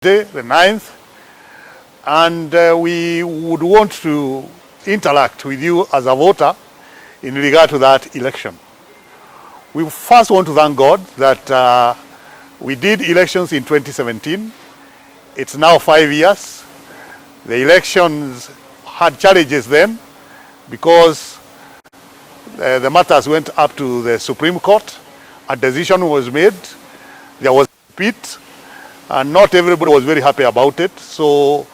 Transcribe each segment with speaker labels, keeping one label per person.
Speaker 1: Day, the 9th, and we would want to interact with you as a voter in regard to that election. We first want to thank God that we did elections in 2017. It's now 5 years. The elections had challenges then because the matters went up to the Supreme Court. A decision was made. There was a repeat. And not everybody was very happy about it. So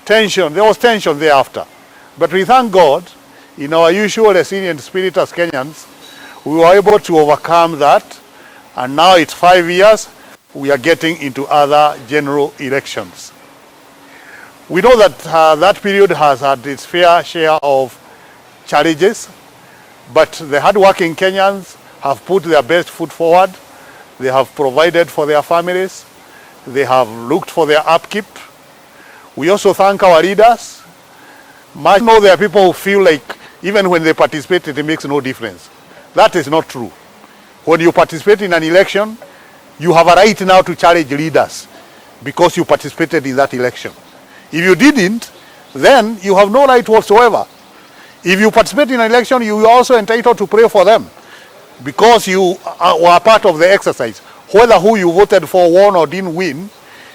Speaker 1: there was tension thereafter. But we thank God, in our usual resilient spirit as Kenyans, we were able to overcome that. And now it's 5 years, we are getting into other general elections. We know that that period has had its fair share of challenges, but the hardworking Kenyans have put their best foot forward. They have provided for their families. They have looked for their upkeep. We also thank our leaders. I know there are people who feel like even when they participate, it makes no difference. That is not true. When you participate in an election, you have a right now to challenge leaders because you participated in that election. If you didn't, then you have no right whatsoever. If you participate in an election, you are also entitled to pray for them because you were part of the exercise. Whether who you voted for won or didn't win,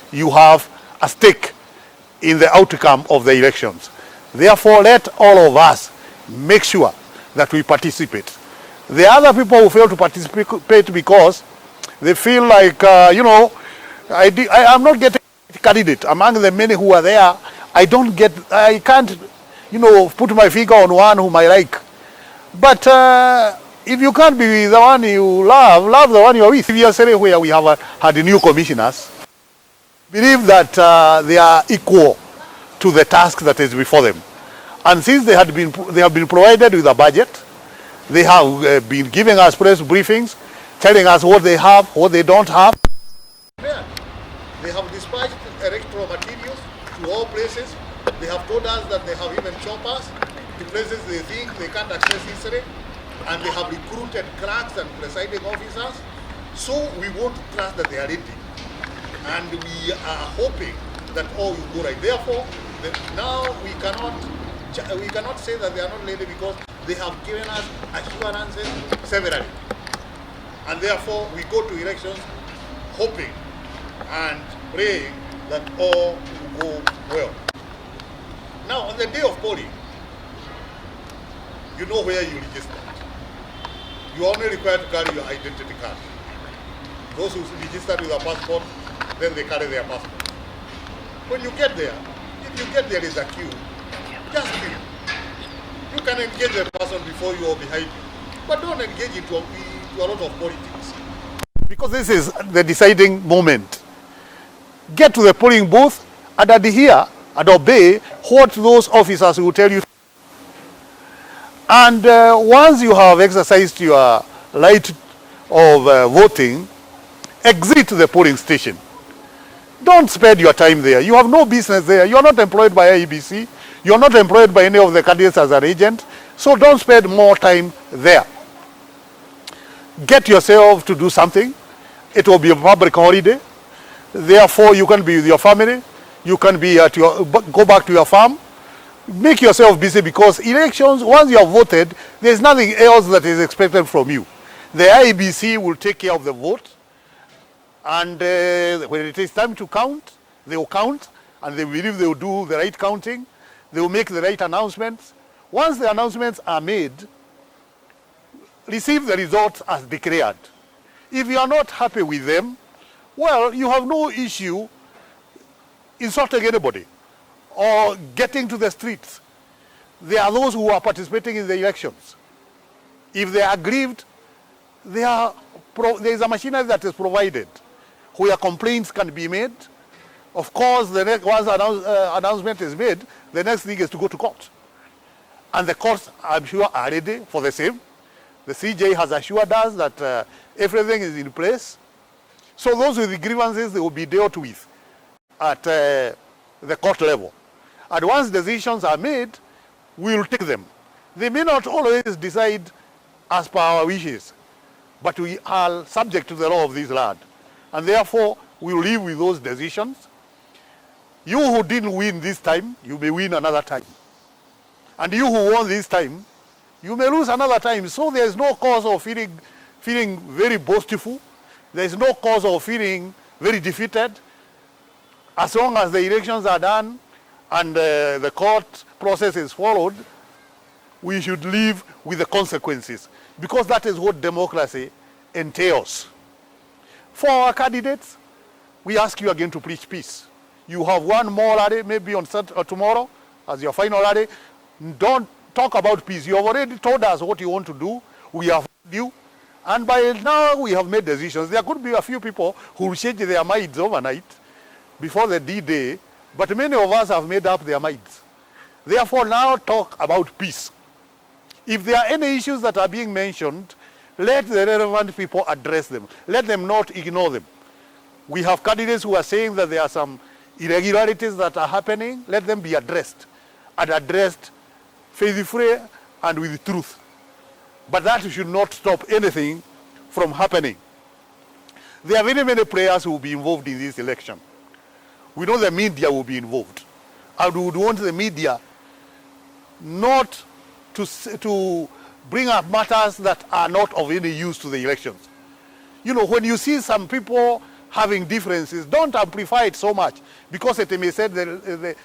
Speaker 1: you have a stake in the outcome of the elections. Therefore, let all of us make sure that we participate. The other people who fail to participate because they feel like, I'm not getting a candidate. Among the many who are there, I can't, put my finger on one whom I like. But if you can't be the one you love the one you're with. Previously, where we have had new commissioners, believe that they are equal to the task that is before them. And since they have been provided with a budget, they have been giving us press briefings, telling us what they have, what they don't have. They have dispatched electoral materials to all places. They have told us that they have even choppers to places they think they can't access easily. And they have recruited clerks and presiding officers. So we want to trust that they are ready. And we are hoping that all will go right. Therefore, now we cannot say that they are not ready because they have given us assurances severally. And therefore, we go to elections hoping and praying that all will go well. Now, on the day of polling, you know where you register. You are only required to carry your identity card. Those who registered with a passport, then they carry their passport. When you get there, if you get there is a queue, just queue. You can engage the person before you or behind you, but don't engage into a lot of politics. Because this is the deciding moment. Get to the polling booth and adhere and obey what those officers will tell you. And once you have exercised your right of voting, exit the polling station. Don't spend your time there. You have no business there. You are not employed by IEBC. You are not employed by any of the candidates as an agent. So don't spend more time there. Get yourself to do something. It will be a public holiday. Therefore, you can be with your family. You can be go back to your farm. Make yourself busy because elections, once you have voted, there's nothing else that is expected from you. The IEBC will take care of the vote. And when it is time to count, they will count. And they believe they will do the right counting. They will make the right announcements. Once the announcements are made, receive the results as declared. If you are not happy with them, well, you have no issue insulting anybody or getting to the streets. There are those who are participating in the elections. If they are aggrieved, there is a machinery that is provided where complaints can be made. Of course, once announcement is made, the next thing is to go to court. And the courts, I'm sure, are ready for the same. The CJ has assured us that everything is in place. So those with the grievances, they will be dealt with at the court level. And once decisions are made, we will take them. They may not always decide as per our wishes, but we are subject to the law of this land. And therefore, We will live with those decisions. You who didn't win this time, you may win another time. And you who won this time, you may lose another time. So there is no cause of feeling very boastful. There is no cause of feeling very defeated. As long as the elections are done and the court process is followed, we should live with the consequences, because that is what democracy entails. For our candidates, we ask you again to preach peace. You have one more rally, maybe on Saturday or tomorrow, as your final rally. Don't talk about peace. You have already told us what you want to do. We have heard you. And by now, we have made decisions. There could be a few people who will change their minds overnight before the D-Day, but many of us have made up their minds. Therefore, now talk about peace. If there are any issues that are being mentioned, let the relevant people address them. Let them not ignore them. We have candidates who are saying that there are some irregularities that are happening. Let them be addressed, and addressed faithfully and with truth. But that should not stop anything from happening. There are very many players who will be involved in this election. We know the media will be involved. And we would want the media not to bring up matters that are not of any use to the elections. You know, when you see some people having differences, don't amplify it so much, because it may send the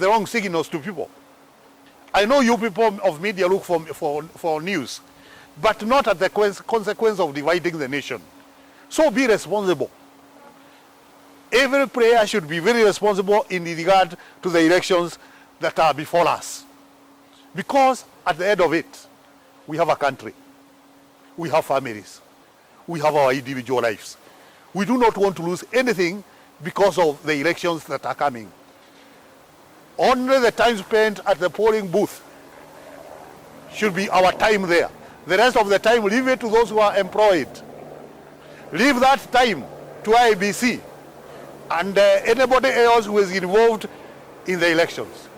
Speaker 1: wrong signals to people. I know you people of media look for news, but not at the consequence of dividing the nation. So be responsible. Every player should be very responsible in regard to the elections that are before us. Because at the end of it, we have a country. We have families. We have our individual lives. We do not want to lose anything because of the elections that are coming. Only the time spent at the polling booth should be our time there. The rest of the time, leave it to those who are employed. Leave that time to IEBC and anybody else who is involved in the elections.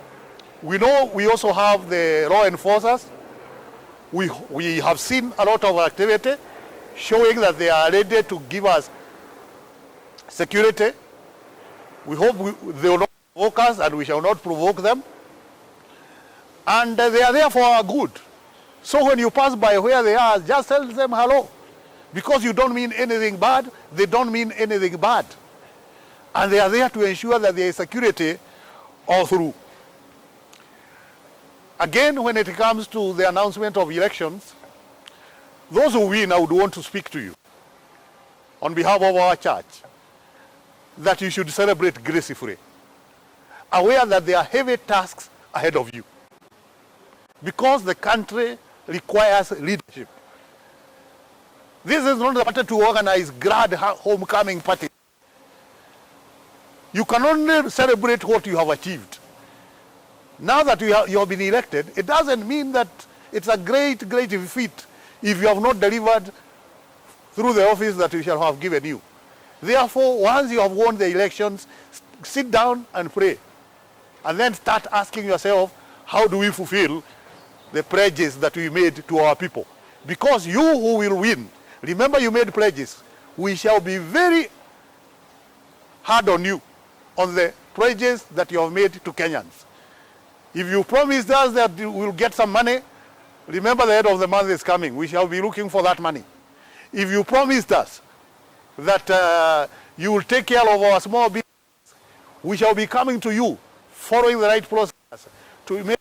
Speaker 1: We know we also have the law enforcers. We have seen a lot of activity showing that they are ready to give us security. We hope they will not provoke us, and we shall not provoke them. And they are there for our good. So when you pass by where they are, just tell them hello. Because you don't mean anything bad, they don't mean anything bad. And they are there to ensure that there is security all through. Again, when it comes to the announcement of elections, those who win, I would want to speak to you on behalf of our church, that you should celebrate gracefully, aware that there are heavy tasks ahead of you, because the country requires leadership. This is not a matter to organize grand homecoming parties. You can only celebrate what you have achieved. Now that you have been elected, it doesn't mean that it's a great feat if you have not delivered through the office that we shall have given you. Therefore, once you have won the elections, sit down and pray. And then start asking yourself, how do we fulfill the pledges that we made to our people? Because you who will win, remember you made pledges. We shall be very hard on you on the pledges that you have made to Kenyans. If you promised us that you will get some money, remember the end of the month is coming. We shall be looking for that money. If you promised us that you will take care of our small business, we shall be coming to you, following the right process to make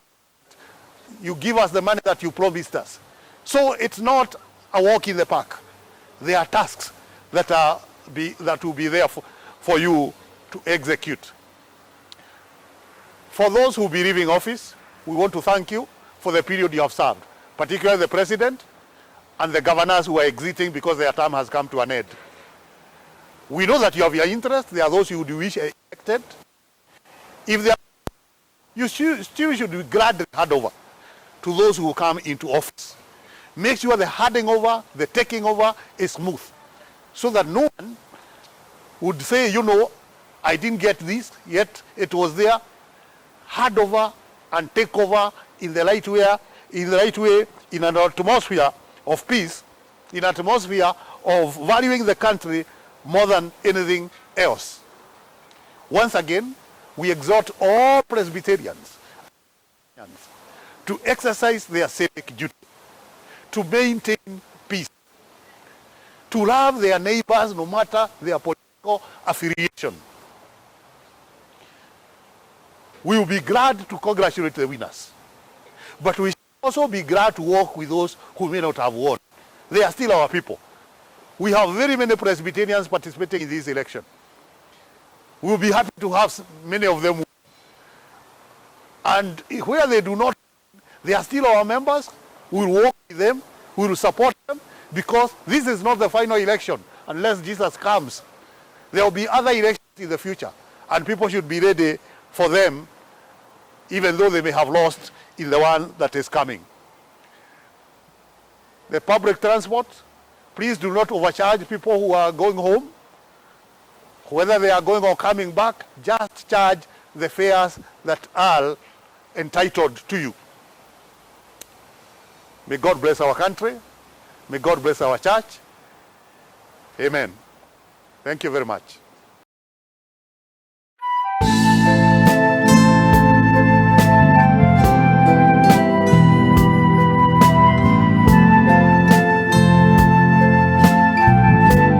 Speaker 1: you give us the money that you promised us. So it's not a walk in the park. There are tasks that will be there for you to execute. For those who will be leaving office, we want to thank you for the period you have served, particularly the president and the governors who are exiting because their term has come to an end. We know that you have your interest. There are those who would wish elected. If they are, you still should be gladly hand over to those who come into office. Make sure the handing over, the taking over is smooth, so that no one would say, you know, I didn't get this, yet it was there. Hand over and take over in the right way, in an atmosphere of peace, in an atmosphere of valuing the country more than anything else. Once again, we exhort all Presbyterians to exercise their civic duty, to maintain peace, to love their neighbors no matter their political affiliation. We will be glad to congratulate the winners, but we should also be glad to work with those who may not have won. They are still our people. We have very many Presbyterians participating in this election. We will be happy to have many of them. And where they do not, they are still our members. We will work with them. We will support them, because this is not the final election. Unless Jesus comes, there will be other elections in the future, and people should be ready for them, even though they may have lost in the one that is coming. The public transport, please do not overcharge people who are going home. Whether they are going or coming back, just charge the fares that are entitled to you. May God bless our country. May God bless our church. Amen. Thank you very much.